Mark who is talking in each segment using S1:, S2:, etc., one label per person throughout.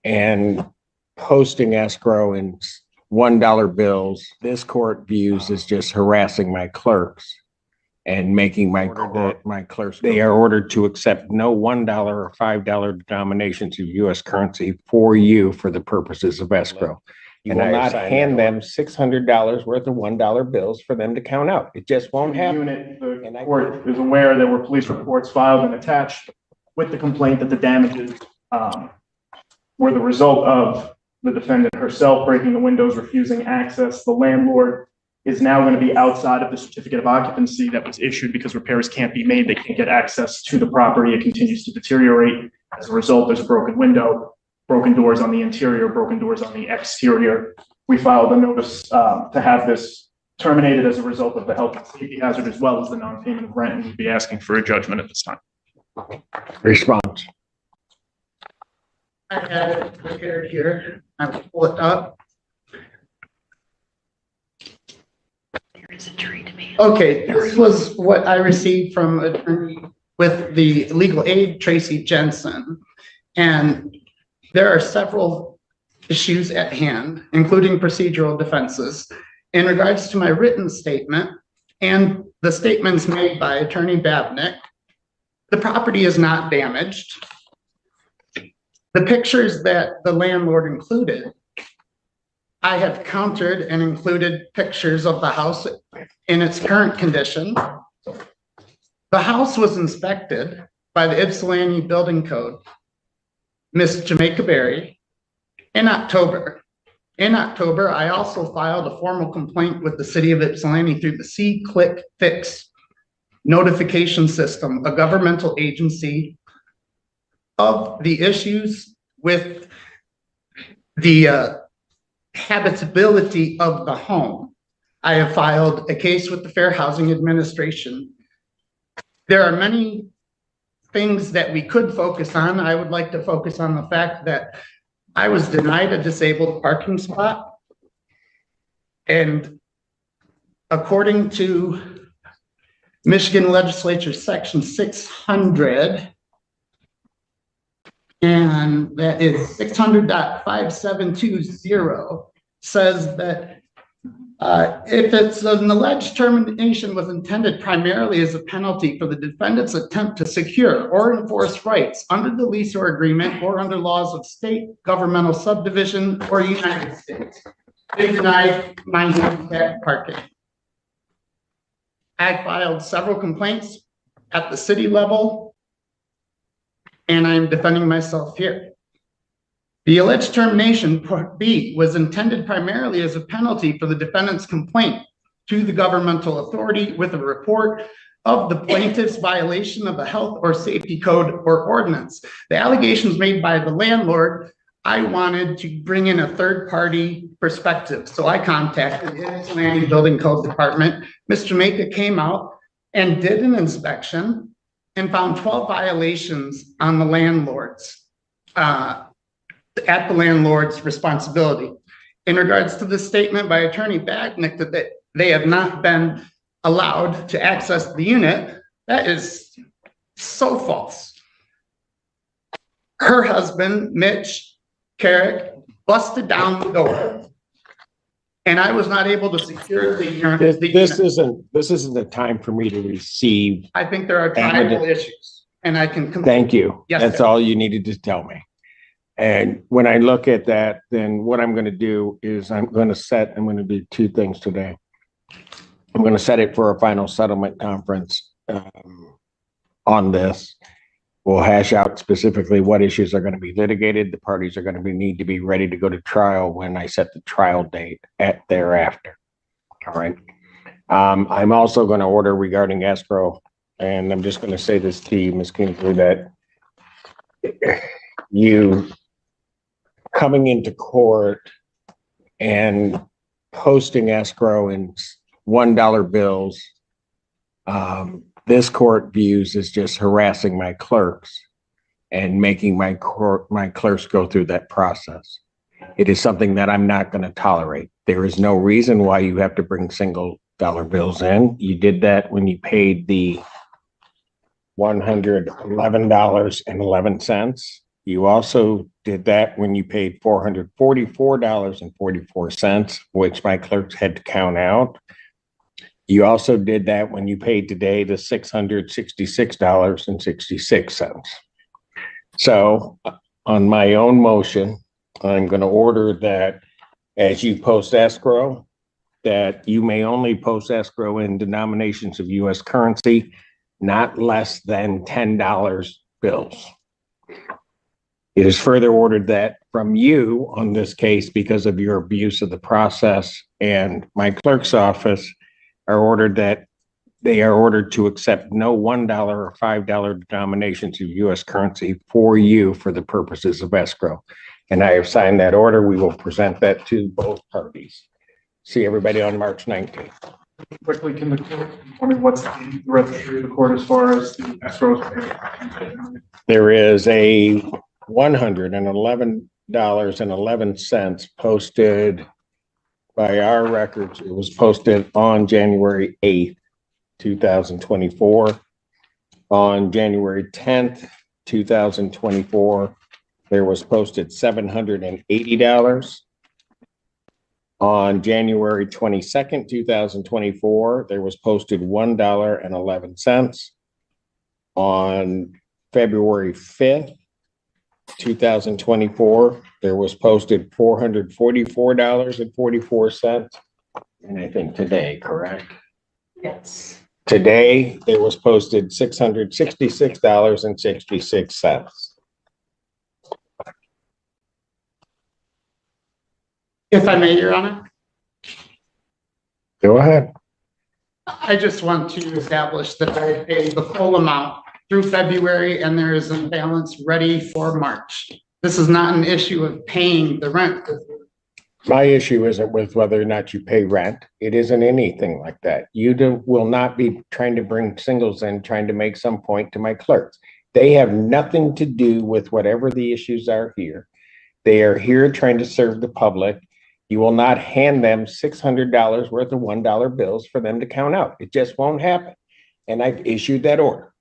S1: and posting escrow in $1 bills, this court views as just harassing my clerks and making my clerks, they are ordered to accept no $1 or $5 denominations of U.S. currency for you for the purposes of escrow. You will not hand them $600 worth of $1 bills for them to count out. It just won't happen.
S2: The court is aware there were police reports filed and attached with the complaint that the damages were the result of the defendant herself breaking the windows, refusing access. The landlord is now going to be outside of the certificate of occupancy that was issued because repairs can't be made. They can't get access to the property. It continues to deteriorate. As a result, there's a broken window, broken doors on the interior, broken doors on the exterior. We filed a notice to have this terminated as a result of the health and safety hazard, as well as the non-payment of rent, and we'd be asking for a judgment at this time.
S1: Response.
S3: I have it prepared here. I will pull it up.
S4: There is a jury demand.
S3: Okay, this was what I received from attorney with the legal aid, Tracy Jensen. And there are several issues at hand, including procedural defenses. In regards to my written statement and the statements made by Attorney Babnick, the property is not damaged. The pictures that the landlord included, I have countered and included pictures of the house in its current condition. The house was inspected by the Ypsilanti Building Code, Miss Jamaica Berry, in October. In October, I also filed a formal complaint with the city of Ypsilanti through the C-Click Fix notification system, a governmental agency, of the issues with the habitability of the home. I have filed a case with the Fair Housing Administration. There are many things that we could focus on. I would like to focus on the fact that I was denied a disabled parking spot. And according to Michigan Legislature Section 600, and that is 600.5720, says that if it's an alleged termination was intended primarily as a penalty for the defendant's attempt to secure or enforce rights under the lease or agreement or under laws of state, governmental subdivision, or United States, they denied my handicap parking. I filed several complaints at the city level, and I'm defending myself here. The alleged termination, Part B, was intended primarily as a penalty for the defendant's complaint to the governmental authority with a report of the plaintiff's violation of a health or safety code or ordinance. The allegations made by the landlord, I wanted to bring in a third-party perspective. So I contacted the Ypsilanti Building Code Department. Ms. Jamaica came out and did an inspection and found 12 violations on the landlord's at the landlord's responsibility. In regards to the statement by Attorney Babnick that they have not been allowed to access the unit, that is so false. Her husband, Mitch Carrick, busted down the door, and I was not able to secure the unit.
S1: This isn't the time for me to receive.
S3: I think there are tribal issues, and I can.
S1: Thank you.
S3: Yes,
S1: that's
S3: sir.
S1: all you needed to tell me. And when I look at that, then what I'm going to do is I'm going to do two things today. I'm going to set it for a final settlement conference on this. We'll hash out specifically what issues are going to be litigated. The parties are going to need to be ready to go to trial when I set the trial date thereafter. All right. I'm also going to order regarding escrow, and I'm just going to say this to you, Ms. Kingsley, that you coming into court and posting escrow in $1 bills, this court views as just harassing my clerks and making my clerks go through that process. It is something that I'm not going to tolerate. There is no reason why you have to bring single dollar bills in. You did that when you paid the $111.11. You also did that when you paid $444.44, which my clerks had to count out. You also did that when you paid today the $666.66. So on my own motion, I'm going to order that as you post escrow, that you may only post escrow in denominations of US currency, not less than $10 bills. It is further ordered that from you on this case, because of your abuse of the process, and my clerk's office are ordered that they are ordered to accept no $1 or $5 denominations of US currency for you for the purposes of escrow. And I have signed that order. We will present that to both parties. See everybody on March 19th.
S2: Quickly, can the court, I mean, what's the registry of the court as far as the escrows?
S1: There is a $111.11 posted by our records. It was posted on January 8th, 2024. On January 10th, 2024, there was posted $780. On January 22nd, 2024, there was posted $1.11. On February 5th, 2024, there was posted $444.44. And I think today, correct?
S4: Yes.
S1: Today, there was posted $666.66.
S3: If I may, Your Honor,
S1: Go ahead.
S3: I just want to establish that I paid the full amount through February and there is a balance ready for March. This is not an issue of paying the rent.
S1: My issue isn't with whether or not you pay rent. It isn't anything like that. Will not be trying to bring singles in, trying to make some point to my clerks. They have nothing to do with whatever the issues are here. They are here trying to serve the public. You will not hand them $600 worth of $1 bills for them to count out. It just won't happen. And I've issued that order.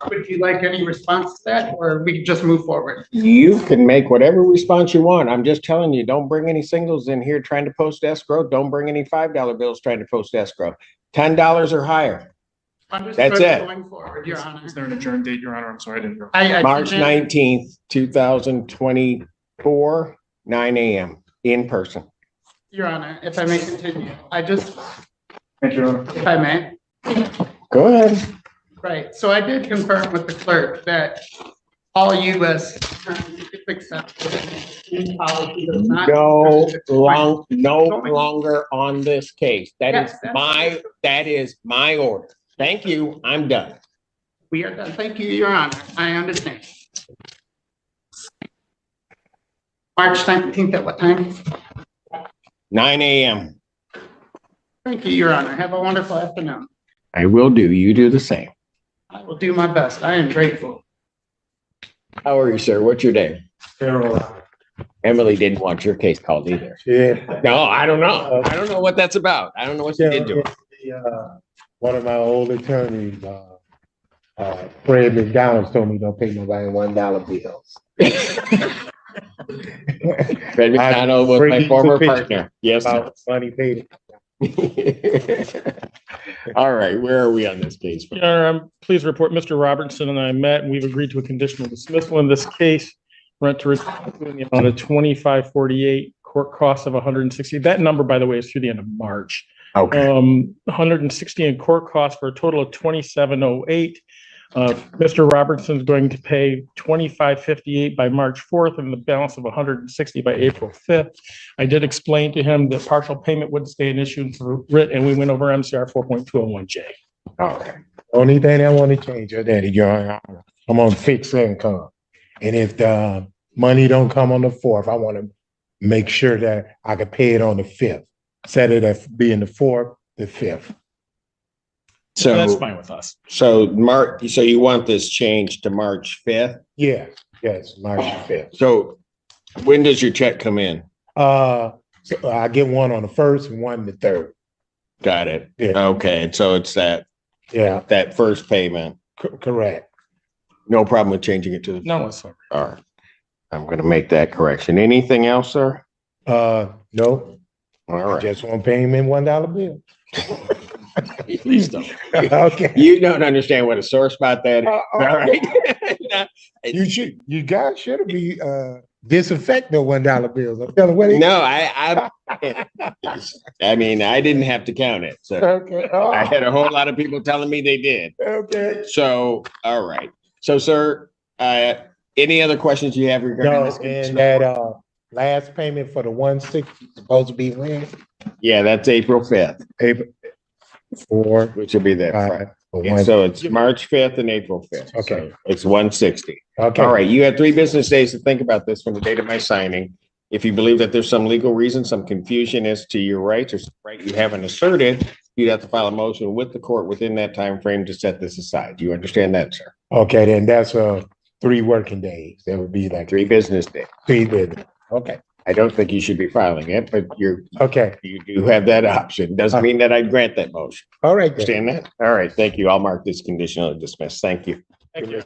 S3: Would you like any response to that, or we can just move forward?
S1: You can make whatever response you want. I'm just telling you, don't bring any singles in here trying to post escrow. Don't bring any $5 bills trying to post escrow. $10 or higher.
S3: Understood.
S1: That's it.
S3: Going forward, Your Honor.
S2: Is there an adjourned date, Your Honor? I'm sorry, I didn't hear.
S1: March 19th, 2024, 9 a.m. in person.
S3: Your Honor, if I may continue,
S2: Thank you, Your Honor.
S3: if I may.
S1: Go ahead.
S3: Right, so I did confirm with the clerk that all US accept policy does not.
S1: No longer on this case.
S3: Yes,
S1: That is my order. Thank you. I'm done.
S3: We are done. Thank you, Your Honor. I understand. March 19th at what time?
S1: 9 a.m.
S3: Thank you, Your Honor. Have a wonderful afternoon.
S1: I will do. You do the same.
S3: I will do my best. I am grateful.
S1: How are you, sir? What's your name? Emily didn't want your case called either.
S5: Yeah.
S1: No, I don't know. I don't know what that's about. I don't know what you did to her.
S5: One of my old attorneys, Fred McDonald, told me don't pay nobody $1 bills.
S1: Fred McDonald was my former partner. Yes.
S5: About money paid.
S1: All right, where are we on this case?
S6: Your Honor, I'm pleased to report Mr. Robertson and I met and we've agreed to a conditional dismissal in this case. Rent to return in the amount of $25.48, court costs of $160. That number, by the way, is through the end of March.
S1: Okay.
S6: $160 in court costs for a total of $27.08. Mr. Robertson's going to pay $25.58 by March 4th and the balance of $160 by April 5th. I did explain to him that partial payment would stay an issue for writ, and we went over MCR 4.201J.
S1: Okay.
S5: Only thing I want to change, Your Honor, I'm on fixed income. And if the money don't come on the 4th, I want to make sure that I can pay it on the 5th. Set it as being the 4th, the 5th.
S6: So that's
S1: So,
S6: fine with us.
S1: so you want this changed to March 5th?
S5: Yeah, yes, March 5th.
S1: So when does your check come in?
S5: So I get one on the 1st and one the 3rd.
S1: Got it.
S5: Yeah.
S1: Okay, so it's
S5: Yeah,
S1: that first payment.
S5: correct.
S1: No problem with changing it to the.
S6: No, sir.
S1: All right. I'm gonna make that correction. Anything else, sir?
S5: No,
S1: All
S5: I
S1: right.
S5: just want to pay him in $1 bill.
S6: Please don't.
S5: Okay.
S1: You don't understand what a sore spot that is. All right.
S5: You guys should be, disinfect the $1 bills. I'm telling you what.
S1: No, I mean, I didn't have to count it. So
S5: Okay. Oh,
S1: I had a whole lot of people telling me they did.
S5: okay.
S1: So, all right. So, sir, any other questions you have regarding
S5: No,
S1: this?
S5: and that, last payment for the 160 supposed to be when?
S1: Yeah, that's April 5th,
S5: April 4,
S1: which will be that Friday.
S5: 5, or 1.
S1: So it's March 5th and April 5th.
S5: Okay.
S1: So it's 160.
S5: Okay.
S1: All right, you have 3 business days to think about this from the date of my signing. If you believe that there's some legal reason, some confusion as to your rights or some right you haven't asserted, you'd have to file a motion with the court within that time frame to set this aside. Do you understand that, sir?
S5: Okay, then that's 3 working days. That would be like
S1: 3 business days.
S5: 3 business. Okay.
S1: I don't think you should be filing it, but you
S5: Okay.
S1: do have that option. Doesn't mean that I'd grant that motion.
S5: All right. Then.
S1: Understand that? All right, thank you. I'll mark this conditionally dismissed. Thank you.
S6: Thank you.